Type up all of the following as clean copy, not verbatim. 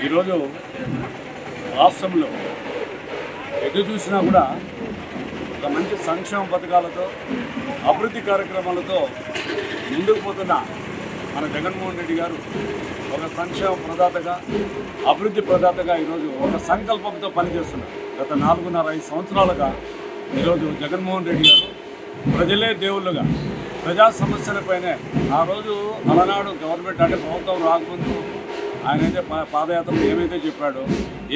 ఈరోజు రాష్ట్రంలో ఎటు చూసినా కూడా ఒక మంచి సంక్షేమ పథకాలతో అభివృద్ధి కార్యక్రమాలతో ముందుకు పోతున్న మన జగన్మోహన్ రెడ్డి గారు ఒక సంక్షేమ ప్రదాతగా అభివృద్ధి ప్రదాతగా ఈరోజు ఒక సంకల్పంతో పనిచేస్తున్నారు. గత 4.5 సంవత్సరాలుగా ఈరోజు జగన్మోహన్ రెడ్డి గారు ప్రజలే దేవుళ్ళుగా ప్రజా సమస్యలపైనే ఆ రోజు అలనాడు గవర్నమెంట్ అంటే ప్రభుత్వం రాకముందు ఆయనైతే పాదయాత్రలు ఏమైతే చెప్పాడో,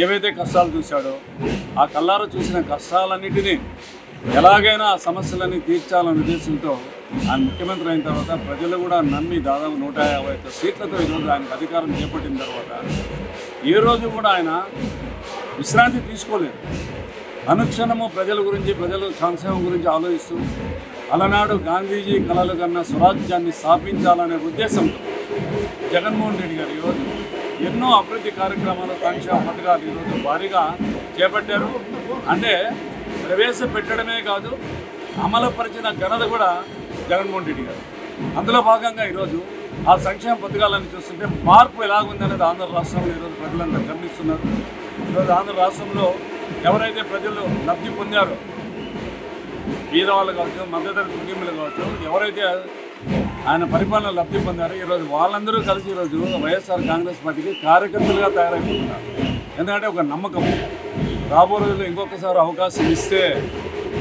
ఏవైతే కష్టాలు చూశాడో, ఆ కళ్ళారా చూసిన కష్టాలన్నిటినీ ఎలాగైనా ఆ సమస్యలన్నీ తీర్చాలనే ఉద్దేశంతో ఆయన ముఖ్యమంత్రి అయిన తర్వాత ప్రజలు కూడా నమ్మి దాదాపు 151 సీట్లతో ఈరోజు ఆయనకు అధికారం చేపట్టిన తర్వాత ఏ రోజు కూడా ఆయన విశ్రాంతి తీసుకోలేదు. అనుక్షణము ప్రజల గురించి, ప్రజల సంక్షేమం గురించి ఆలోచిస్తూ అలనాడు గాంధీజీ కలలు కన్నా స్వరాజ్యాన్ని స్థాపించాలనే ఉద్దేశంతో జగన్మోహన్ రెడ్డి గారు ఈరోజు ఎన్నో అభివృద్ధి కార్యక్రమాలు, సంక్షేమ పథకాలు ఈరోజు భారీగా చేపట్టారు. అంటే ప్రవేశపెట్టడమే కాదు, అమలుపరిచిన ఘనత కూడా జగన్మోహన్ రెడ్డి గారు. అందులో భాగంగా ఈరోజు ఆ సంక్షేమ పథకాలను చూస్తుంటే మార్పు ఎలాగుందనేది ఆంధ్ర రాష్ట్రంలో ఈరోజు ప్రజలందరూ గమనిస్తున్నారు. ఈరోజు ఆంధ్ర రాష్ట్రంలో ఎవరైతే ప్రజలు లబ్ధి పొందారో, పేదవాళ్ళు కావచ్చు, మధ్యతరగతి కుటుంబాలు కావచ్చు, ఎవరైతే ఆయన పరిపాలన లబ్ధి పొందారో ఈరోజు వాళ్ళందరూ కలిసి ఈరోజు వైఎస్ఆర్ కాంగ్రెస్ పార్టీకి కార్యకర్తలుగా తయారైపోతున్నారు. ఎందుకంటే ఒక నమ్మకం, రాబో రోజుల్లో ఇంకొకసారి అవకాశం ఇస్తే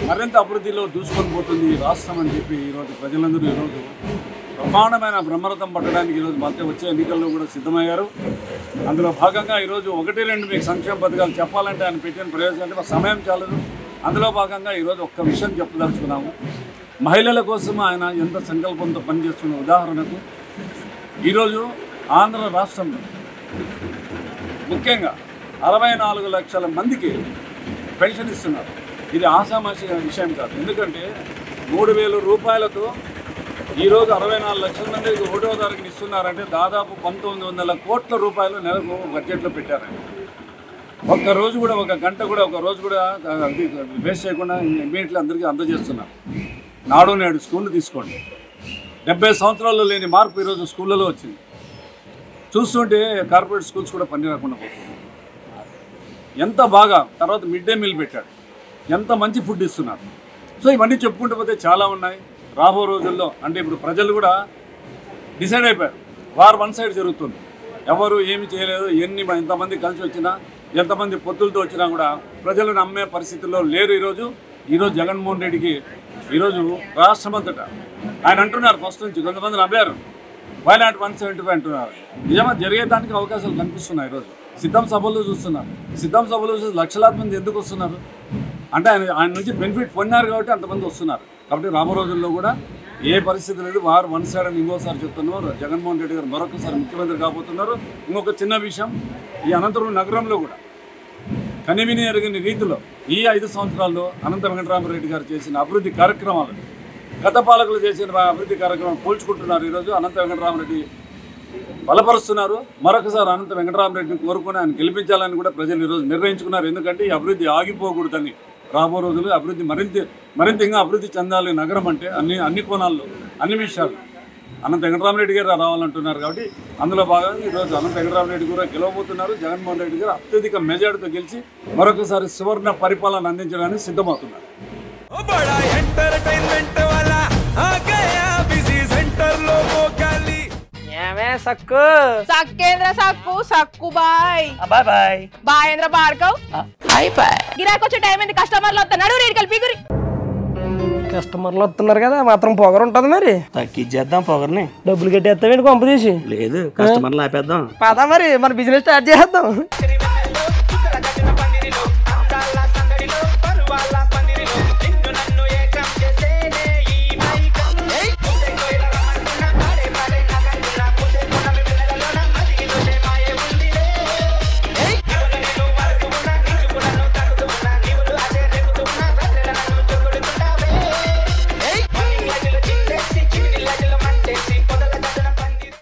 మరింత అభివృద్ధిలో దూసుకొని పోతుంది ఈ రాష్ట్రం అని చెప్పి ఈరోజు ప్రజలందరూ ఈరోజు బ్రహ్మాండమైన బ్రహ్మరథం పట్టడానికి ఈరోజు మధ్య వచ్చే ఎన్నికల్లో కూడా సిద్ధమయ్యారు. అందులో భాగంగా ఈరోజు 1-2 మీకు సంక్షేమ పథకాలు చెప్పాలంటే ఆయన పెట్టిన ప్రయోజనం అంటే సమయం చాలదు. అందులో భాగంగా ఈరోజు ఒక్క విషయం చెప్పదలుచుకున్నాము. మహిళల కోసం ఆయన ఎంత సంకల్పంతో పనిచేస్తున్న ఉదాహరణకు ఈరోజు ఆంధ్ర రాష్ట్రంలో ముఖ్యంగా 64 లక్షల మందికి పెన్షన్ ఇస్తున్నారు. ఇది ఆషామాషి విషయం కాదు. ఎందుకంటే 3,000 రూపాయలతో ఈరోజు 64 లక్షల మందికి 1వ తారీఖున ఇస్తున్నారంటే దాదాపు 1,900 కోట్ల రూపాయలు నెలకు బడ్జెట్లో పెట్టారండి. ఒక్కరోజు కూడా, ఒక గంట కూడా, ఒక రోజు కూడా వేస్ట్ చేయకుండా ఇమీడియట్లీ అందరికీ అందజేస్తున్నారు. నాడు నేడు స్కూళ్ళు తీసుకోండి, 70 సంవత్సరాల్లో లేని మార్పు ఈరోజు స్కూళ్ళలో వచ్చింది. చూస్తుంటే కార్పొరేట్ స్కూల్స్ కూడా పని రాకుండా పోతుంది. ఎంత బాగా, తర్వాత మిడ్ డే మీల్ పెట్టాడు, ఎంత మంచి ఫుడ్ ఇస్తున్నారు. సో ఇవన్నీ చెప్పుకుంటూ పోతే చాలా ఉన్నాయి. రాబో రోజుల్లో అంటే ఇప్పుడు ప్రజలు కూడా డిసైడ్ అయిపోయారు. వార్ వన్ సైడ్ జరుగుతుంది. ఎవరు ఏమి చేయలేదు, ఎంతమంది కలిసి వచ్చినా, ఎంతమంది పొత్తులతో వచ్చినా కూడా ప్రజలు నమ్మే పరిస్థితుల్లో లేరు. ఈరోజు జగన్మోహన్ రెడ్డికి ఈరోజు రాష్ట్రమంతటా ఆయన అంటున్నారు, ఫస్ట్ నుంచి కొంతమంది నమ్మారు, వై నాట్ 175 అంటున్నారు. నిజంగా జరిగేదానికి అవకాశాలు కనిపిస్తున్నాయి. ఈరోజు సిద్ధం సభలు చూస్తున్నారు. సిద్ధం సభలు చూసి లక్షలాది మంది ఎందుకు వస్తున్నారు అంటే ఆయన నుంచి బెనిఫిట్ పొందారు కాబట్టి అంతమంది వస్తున్నారు. కాబట్టి రాబో రోజుల్లో కూడా ఏ పరిస్థితి లేదు. వారు వన్ సైడ్ అని ఇంకోసారి చెప్తున్నారు. జగన్మోహన్ రెడ్డి గారు మరొకసారి ముఖ్యమంత్రి కాబోతున్నారు. ఇంకొక చిన్న విషయం, ఈ అనంతపురం నగరంలో కూడా కనివిని ఎరగని రీతిలో ఈ 5 సంవత్సరాల్లో అనంత వెంకటరామరెడ్డి గారు చేసిన అభివృద్ధి కార్యక్రమాలు, గత పాలకులు చేసిన అభివృద్ధి కార్యక్రమాలు పోల్చుకుంటున్నారు. ఈరోజు అనంత వెంకటరామరెడ్డి బలపరుస్తున్నారు. మరొకసారి అనంత వెంకటరామరెడ్డిని కోరుకుని ఆయన గెలిపించాలని కూడా ప్రజలు ఈరోజు నిర్ణయించుకున్నారు. ఎందుకంటే ఈ అభివృద్ధి ఆగిపోకూడదని, రాబో రోజులు అభివృద్ధి మరింత ఇంకా అభివృద్ధి చెందాలి నగరం అంటే అన్ని కోణాల్లో, అన్ని విషయాలు అనంత వెంకటరామరెడ్డి గారు రావాలంటున్నారు. కాబట్టి అందులో భాగంగా ఈరోజు అనంత వెంకటరామరెడ్డి కూడా గెలవబోతున్నారు. జగన్మోహన్ రెడ్డి గారు అత్యధిక మెజార్టీతో గెలిచి మరొకసారి సువర్ణ పరిపాలన అందించడానికి సిద్ధమవుతున్నారు. సక్కు సక్కేంద్ర సక్కు సక్కు బాయ్ బాయ్ బాయ్ బాయేంద్ర భార్గవ్ బాయ్ బాయ్. గిరాకి వచ్చే టైం ఏంది, కస్టమర్లు వస్తున్నాడు, రేటు కలిపి గురి. కస్టమర్లు వస్తున్నారు కదా, మాత్రం పొగరు ఉంటది. మరి తగ్గిచ్చేద్దాం పొగర్ని. డబ్బులు కట్టేస్తావేంటి కొంప తీసి? లేదు, కస్టమర్లు ఆపేద్దాం. పదా మరి మన బిజినెస్ స్టార్ట్ చేద్దాం.